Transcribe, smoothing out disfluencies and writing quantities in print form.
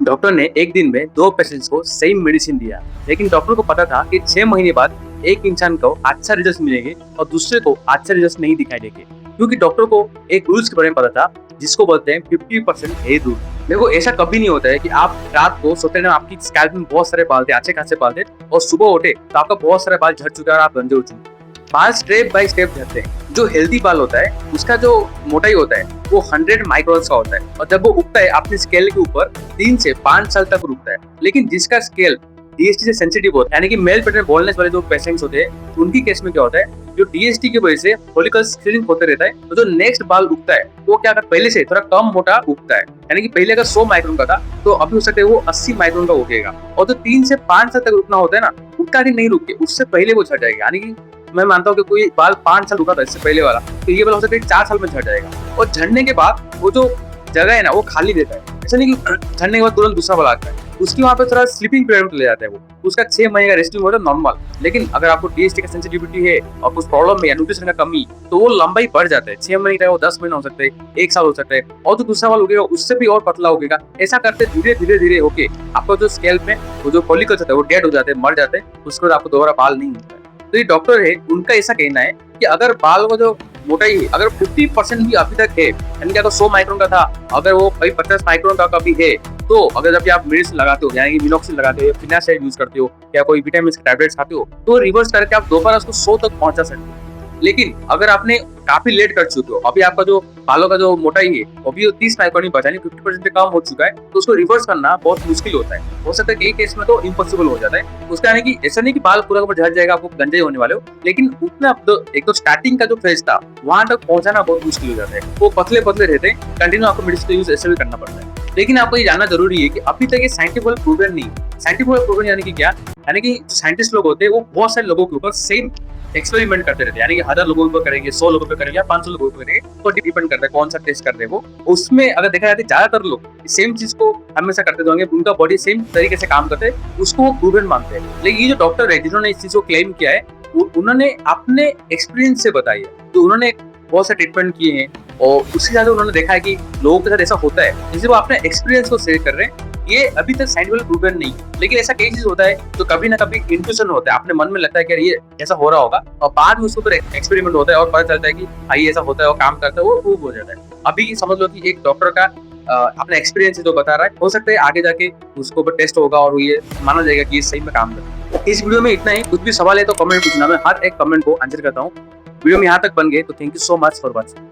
Doctor ने एक दिन में 2 पेशेंट्स को सेम मेडिसिन दिया, लेकिन डॉक्टर को पता था कि 6 महीने बाद एक इंसान को अच्छा रिजल्ट मिलेंगे और दूसरे को अच्छा रिजल्ट नहीं दिखाई देंगे, क्योंकि डॉक्टर को एक रूल्स के बारे में पता था, जिसको बोलते हैं 50% हेयर रूल। देखो, ऐसा कभी नहीं होता है कि आप रात को सोते टाइम आपकी स्कैल्प में बहुत सारे बाल थे, अच्छे खासे बाल थे, और सुबह उठे तो आपका बहुत सारे बाल झड़ चुका है और आप गंजे हो चुके हैं। बाल स्टेप बाय स्टेप झड़ते हैं। जो हेल्दी बाल होता है उसका जो मोटाई होता है वो 100 माइक्रोन्स का होता है, और जब वो उगता है अपने स्केल के ऊपर 3 से 5 साल तक रुकता है। लेकिन जिसका स्केल डीएसटी से सेंसिटिव होता है, यानी कि मेल पेटर्न बॉल्डनेस वाले जो पेशेंट्स होते हैं, उनकी केस में क्या होता है, जो डीएसटी की वजह से फॉलिकल स्क्रीनिंग होते रहता है, तो जो नेक्स्ट बाल उगता है वो क्या पहले से थोड़ा कम मोटा उगता है। यानी कि पहले अगर 100 माइक्रोन का था तो अभी हो सकता है वो 80 माइक्रोन का उगेगा। और जो 3 से 5 साल तक रुकना होता है ना, उतना भी नहीं रुक के उससे पहले वो झड़ जाएगा। यानी कि मैं मानता हूँ कि कोई बाल 5 साल रुका था इससे पहले वाला, तो ये वाला हो सकता है 4 साल में झड़ जाएगा। और झड़ने के बाद वो जो जगह है ना वो खाली रहता है। ऐसा नहीं कि झड़ने के बाद तुरंत दूसरा बाल आता है, उसकी वहाँ पे थोड़ा स्लीपिंग पीरियड ले जाता है वो, उसका 6 महीने का रेस्टिंग होता है नॉर्मल। लेकिन अगर आपको डीएसटी का सेंसिटिविटी है और कुछ प्रॉब्लम है या न्यूट्रिशन का कमी, तो वो लंबाई बढ़ जाता है। 6 महीने का वो 10 महीना हो सकता है, 1 साल हो सकता है, और जो दूसरा बाल उगेगा उससे भी और पतला उगेगा। ऐसा करते धीरे धीरे धीरे होके आपका जो स्कैल्प में वो जो फॉलिकल्स होता है वो डेड हो जाते हैं, मर जाते हैं, उसके बाद आपको दोबारा बाल नहीं मिलता है। तो ये डॉक्टर है, उनका ऐसा कहना है कि अगर बाल का जो मोटाई है अगर 50% भी अभी तक है, यानी कि अगर 100 माइक्रोन का था, अगर वो कहीं 50 माइक्रोन का कभी है, तो अगर जब भी आप मेडिसिन लगाते हो, यानी कि मिनॉक्सिल लगाते हो, फिनासाइड यूज करते हो, या कोई विटामिन के टैबलेट्स खाते हो, तो रिवर्स करके आप दोबारा उसको 100 तक पहुंचा सकते हो। लेकिन अगर आपने काफी लेट कर चुके हो, अभी आपका जो बालों का जो मोटाई है अभी 30 माइक्रोन ही बचा, 50% से कम हो चुका है, तो उसको रिवर्स करना बहुत मुश्किल होता है। हो सकता है कि एक केस में तो इम्पॉसिबल हो जाता है। उसका यानी कि ऐसा नहीं कि बाल पूरा का पूरा झड़ जाएगा, आपको गंजे होने वाले हो, लेकिन उतना एक तो स्टार्टिंग का जो फेज था वहां तक पहुंचाना बहुत मुश्किल हो जाता है। वो पतले पतले रहते हैं, कंटिन्यू आपको मेडिसिन यूज ऐसे भी करना पड़ता है। लेकिन आपको ये जानना जरूरी है कि अभी तक ये साइंटिफिकली प्रूवन नहीं है। साइंटिफिकली प्रूवन यानी कि क्या, यानी कि साइंटिस्ट लोग होते हैं वो बहुत सारे लोगों के ऊपर सेम एक्सपेरिमेंट करते रहते हैं, यानी कि 1000 लोगों पर करेंगे, 100 लोगों पे करेंगे या 500 लोगों पे करेंगे, तो डिपेंड करता है कौन सा टेस्ट कर रहे हैं वो। उसमें अगर देखा जाए तो ज्यादातर लोग सेम चीज को हमेशा करते होंगे, उनका बॉडी सेम तरीके से काम करते हैं, उसको वो प्रूवन मानते हैं। लेकिन ये जो डॉक्टर है जिन्होंने इस चीज को क्लेम किया है, उन्होंने अपने एक्सपीरियंस से बताई है। तो उन्होंने बहुत से ट्रीटमेंट किए हैं और उसके साथ उन्होंने देखा है कि लोगों के साथ ऐसा होता है, जिससे वो अपने एक्सपीरियंस को शेयर कर रहे हैं। ये अभी तक साइंटिफिकली प्रूवन नहीं, लेकिन ऐसा कई चीज होता है तो कभी ना कभी इंट्यूशन होता है, अपने मन में लगता है कि ये ऐसा हो रहा होगा, और बाद में उसके ऊपर एक्सपेरिमेंट होता है और पता चलता है कि हाँ ये ऐसा होता है और काम करता है, वो प्रूव हो जाता है। अभी समझ लो कि एक डॉक्टर का अपना एक्सपीरियंस जो बता रहा है, हो सकता है आगे जाके उसके ऊपर टेस्ट होगा और ये माना जाएगा कि ये सही में काम करता है। इस वीडियो में इतना ही। कुछ भी सवाल है तो कमेंट पूछना, मैं हर एक कमेंट को आंसर करता हूँ। वीडियो में यहाँ तक बन गए तो thank you so much for watching.